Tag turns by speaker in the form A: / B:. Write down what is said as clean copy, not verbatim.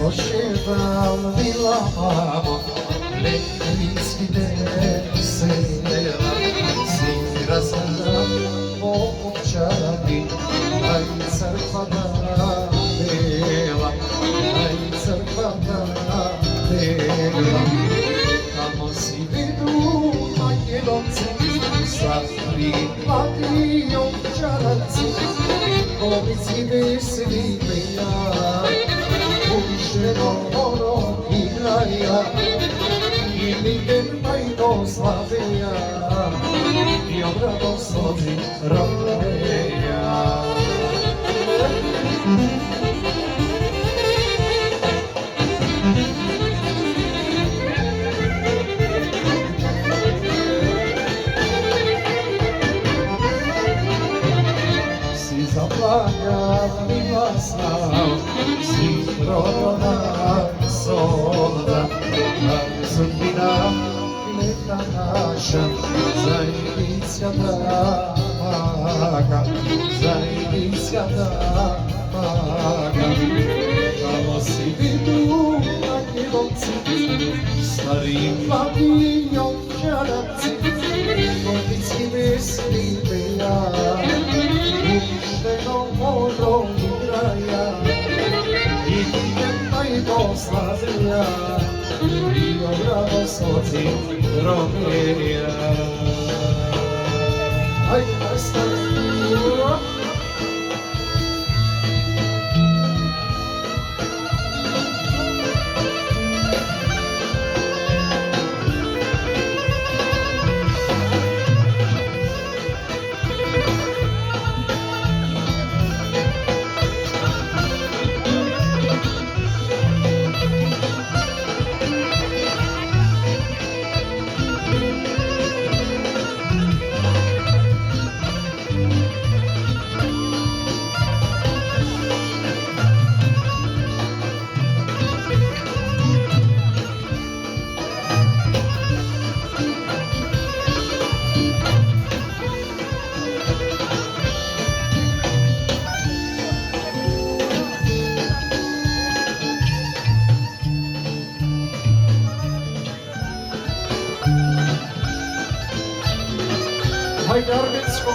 A: Još dan bila mama, lekrijski desela, svi razgledam po općani, a i crkva bela, a i crkva bela. Tamo si vidu manjelovci, sa priplatijom čaranci, komici veseli ja. Ušeno ono igraja i nikada i do slaveja i obrado složi rodeja. Si zaplakal mi glasna, si prodana solda, a sudbina neka naša zajednička damaga, zajednička damaga. Tamo si vidu manjelovci, starim mladijom čaranci, komici veseli ja. Ušteno ono igraja i nikada i do slaveja i obrado složi rodeja. Hajde, nastavi! Hajde, Arminsko!